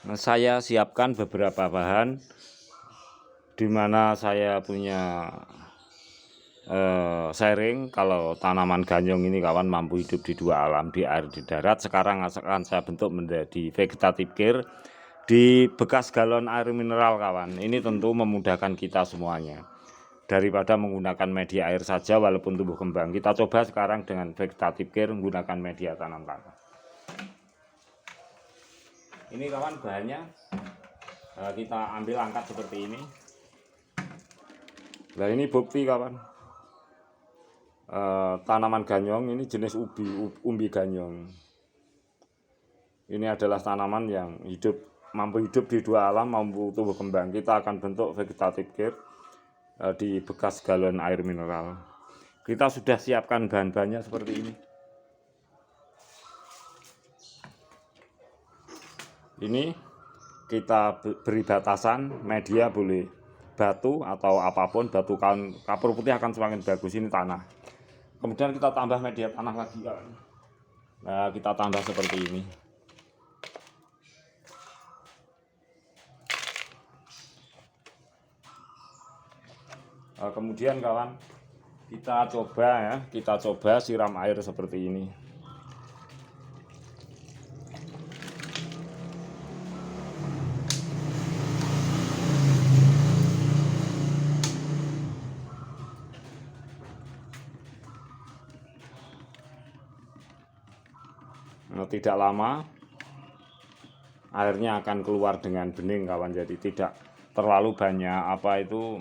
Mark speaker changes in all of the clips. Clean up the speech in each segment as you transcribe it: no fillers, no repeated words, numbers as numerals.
Speaker 1: Saya siapkan beberapa bahan, di mana saya punya sharing kalau tanaman ganyong ini kawan mampu hidup di dua alam, di air di darat. Sekarang akan saya bentuk menjadi vegetative care di bekas galon air mineral kawan. Ini tentu memudahkan kita semuanya daripada menggunakan media air saja walaupun tumbuh kembang. Kita coba sekarang dengan vegetative care menggunakan media tanam tanah. Ini kawan bahannya kita ambil angkat seperti ini. Nah ini bukti kawan, tanaman ganyong ini jenis umbi ganyong. Ini adalah tanaman yang mampu hidup di dua alam, mampu tumbuh kembang. Kita akan bentuk vegetative care di bekas galon air mineral. Kita sudah siapkan bahan-bahannya seperti ini. Ini kita beri batasan, media boleh batu atau apapun, batu kapur putih akan semakin bagus. Ini tanah. Kemudian kita tambah media tanah lagi. Nah, kita tambah seperti ini. Kemudian kawan, kita coba siram air seperti ini. Tidak lama airnya akan keluar dengan bening kawan, jadi tidak terlalu banyak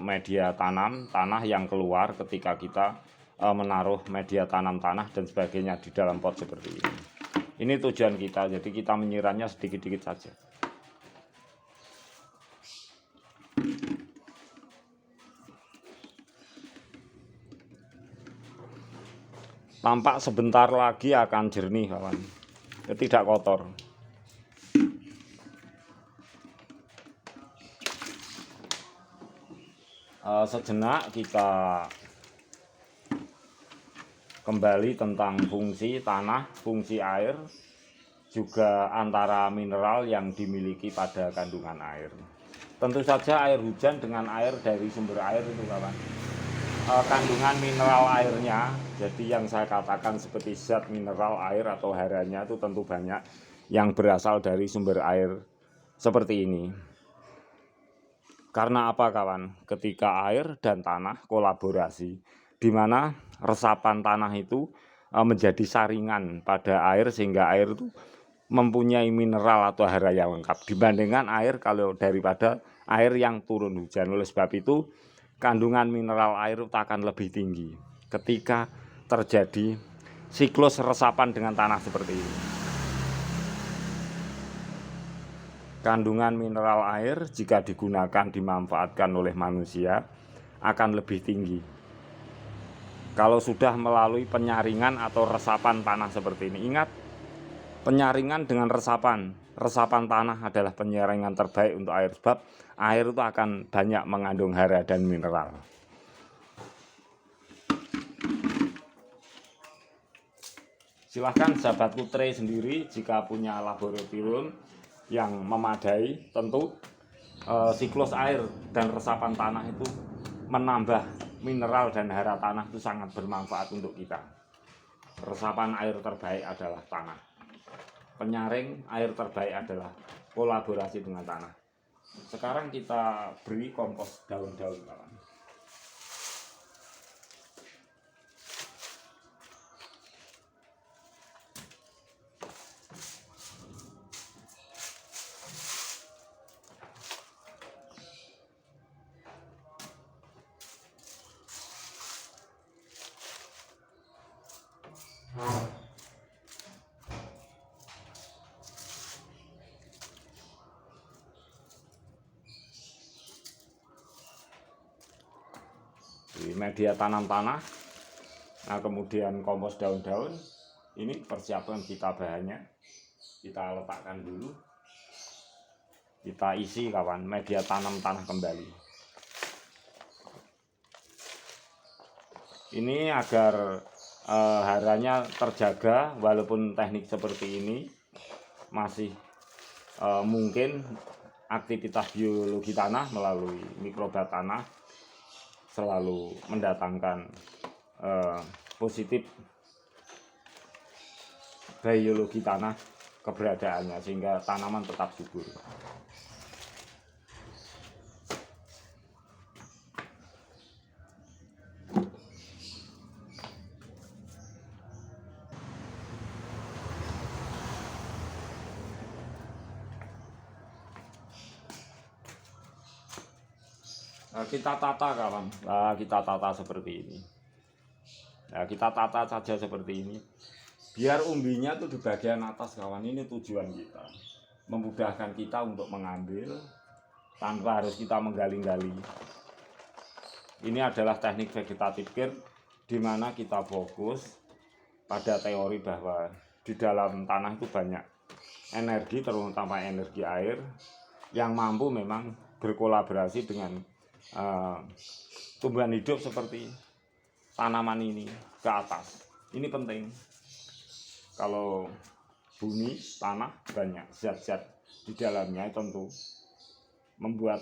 Speaker 1: media tanah yang keluar ketika kita menaruh media tanam tanah dan sebagainya di dalam pot seperti ini. Ini tujuan kita, jadi kita menyiramnya sedikit-sedikit saja. Tampak sebentar lagi akan jernih kawan, tidak kotor. Sejenak kita kembali tentang fungsi tanah, fungsi air, juga antara mineral yang dimiliki pada kandungan air. Tentu saja air hujan dengan air dari sumber air itu kawan, kandungan mineral airnya, jadi yang saya katakan seperti zat mineral air atau haranya itu tentu banyak yang berasal dari sumber air seperti ini. Karena apa kawan? Ketika air dan tanah kolaborasi, di mana resapan tanah itu menjadi saringan pada air sehingga air itu mempunyai mineral atau hara yang lengkap dibandingkan air kalau daripada air yang turun hujan. Oleh sebab itu kandungan mineral air itu akan lebih tinggi ketika terjadi siklus resapan dengan tanah seperti ini. Kandungan mineral air jika digunakan dimanfaatkan oleh manusia akan lebih tinggi kalau sudah melalui penyaringan atau resapan tanah seperti ini. Ingat, penyaringan dengan resapan tanah adalah penyaringan terbaik untuk air, sebab air itu akan banyak mengandung hara dan mineral. Silahkan sahabatku try sendiri jika punya laboratorium yang memadai. Tentu siklus air dan resapan tanah itu menambah mineral dan hara tanah itu sangat bermanfaat untuk kita. Resapan air terbaik adalah tanah. Penyaring air terbaik adalah kolaborasi dengan tanah. Sekarang kita beri kompos daun-daun kawan. Di media tanam tanah, nah kemudian kompos daun-daun. Ini persiapan kita bahannya, kita letakkan dulu, kita isi kawan media tanam tanah kembali. Ini agar haranya terjaga walaupun teknik seperti ini masih mungkin aktivitas biologi tanah melalui mikroba tanah selalu mendatangkan positif biologi tanah keberadaannya sehingga tanaman tetap subur. Kita tata kawan, kita tata seperti ini. Kita tata saja seperti ini. Biar umbinya tuh di bagian atas kawan, ini tujuan kita. Memudahkan kita untuk mengambil tanpa harus kita menggali-gali. Ini adalah teknik vegetatif care di mana kita fokus pada teori bahwa di dalam tanah itu banyak energi, terutama energi air yang mampu memang berkolaborasi dengan tumbuhan hidup seperti tanaman ini ke atas. Ini penting. Kalau bumi, tanah banyak zat-zat di dalamnya tentu membuat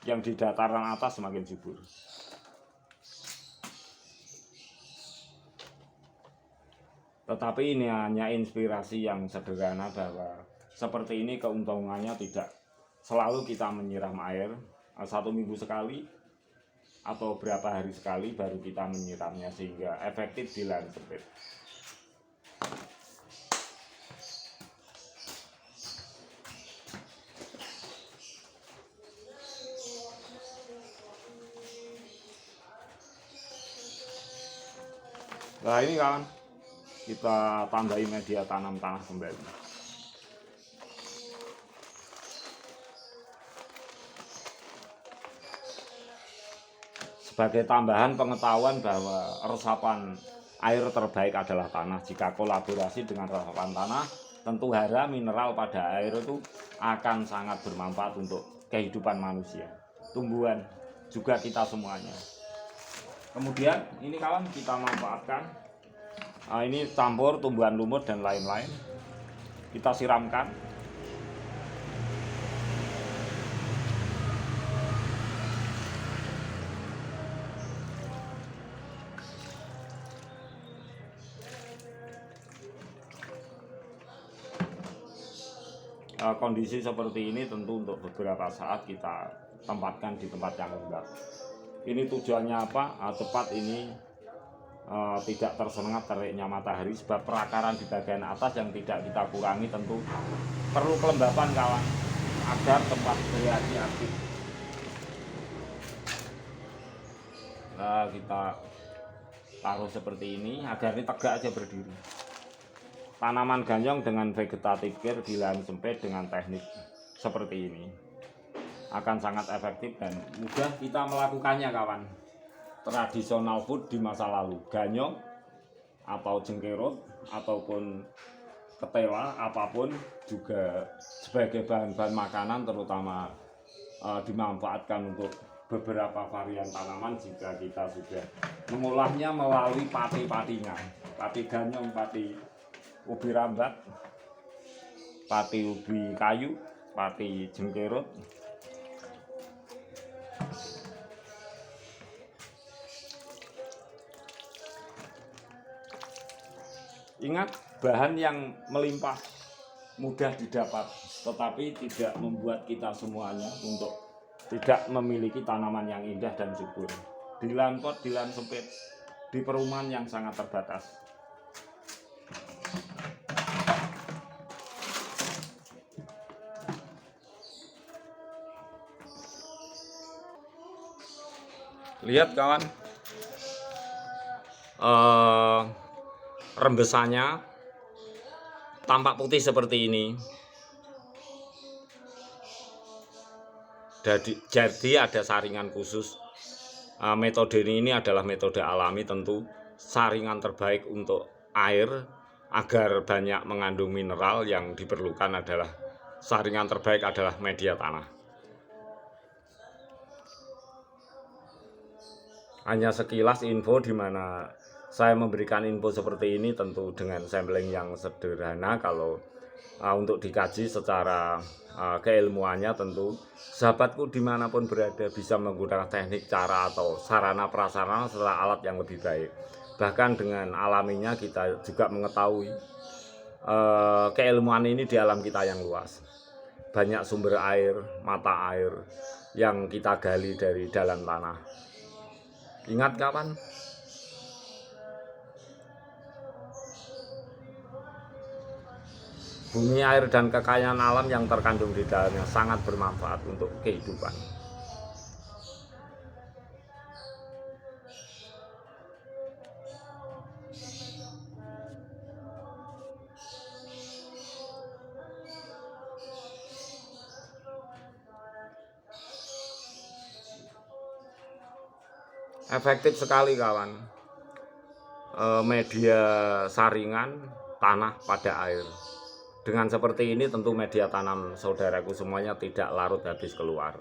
Speaker 1: yang di dataran atas semakin subur. Tetapi ini hanya inspirasi yang sederhana bahwa seperti ini keuntungannya tidak selalu kita menyiram air 1 minggu sekali atau berapa hari sekali baru kita menyiramnya sehingga efektif di lahan sempit. Nah ini kawan, kita tambahi media tanam tanah kembali. Sebagai tambahan pengetahuan bahwa resapan air terbaik adalah tanah. Jika kolaborasi dengan resapan tanah, tentu hara mineral pada air itu akan sangat bermanfaat untuk kehidupan manusia, tumbuhan, juga kita semuanya. Kemudian ini kawan kita manfaatkan, ini campur tumbuhan lumut dan lain-lain, kita siramkan. Kondisi seperti ini tentu untuk beberapa saat kita tempatkan di tempat yang lembab. Ini tujuannya apa? Tepat ini tidak tersengat teriknya matahari, sebab perakaran di bagian atas yang tidak kita kurangi tentu perlu kelembapan kawan agar tempat bereaksi aktif. Kita taruh seperti ini agar ini tegak aja berdiri. Tanaman ganyong dengan vegetatif care di lahan sempit dengan teknik seperti ini akan sangat efektif dan mudah kita melakukannya kawan. Tradisional food di masa lalu, ganyong atau jengkerot ataupun ketela apapun juga sebagai bahan-bahan makanan, terutama dimanfaatkan untuk beberapa varian tanaman jika kita sudah mengolahnya melalui pati-patinya, pati ganyong, pati ubi rambat, pati ubi kayu, pati jengkerot. Ingat, bahan yang melimpah mudah didapat, tetapi tidak membuat kita semuanya untuk tidak memiliki tanaman yang indah dan subur. Di lahan pot, di lahan sempit, di perumahan yang sangat terbatas. Lihat kawan, rembesannya tampak putih seperti ini. Jadi ada saringan khusus. Metode ini adalah metode alami, tentu saringan terbaik untuk air agar banyak mengandung mineral yang diperlukan adalah saringan terbaik adalah media tanah. Hanya sekilas info di mana saya memberikan info seperti ini tentu dengan sampling yang sederhana. Kalau untuk dikaji secara keilmuannya. Tentu sahabatku dimanapun berada bisa menggunakan teknik, cara, atau sarana prasarana serta alat yang lebih baik. Bahkan dengan alaminya kita juga mengetahui keilmuan ini di alam kita yang luas. Banyak sumber air, mata air yang kita gali dari dalam tanah. Ingat kawan, bumi, air, dan kekayaan alam yang terkandung di dalamnya sangat bermanfaat untuk kehidupan. Efektif sekali kawan, media saringan tanah pada air. Dengan seperti ini tentu media tanam saudaraku semuanya tidak larut habis keluar.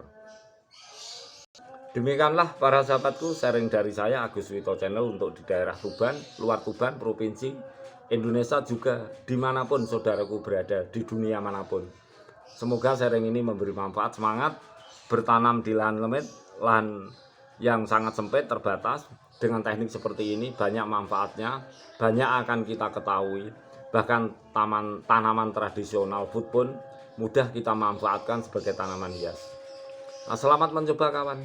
Speaker 1: Demikianlah para sahabatku, sharing dari saya Agus Wito Channel untuk di daerah Tuban, luar Tuban, provinsi Indonesia, juga dimanapun saudaraku berada di dunia manapun. Semoga sharing ini memberi manfaat. Semangat bertanam di lahan lemit, lahan yang sangat sempit, terbatas. Dengan teknik seperti ini banyak manfaatnya, banyak akan kita ketahui. Bahkan tanaman tradisional food pun mudah kita manfaatkan sebagai tanaman hias. Nah, selamat mencoba kawan.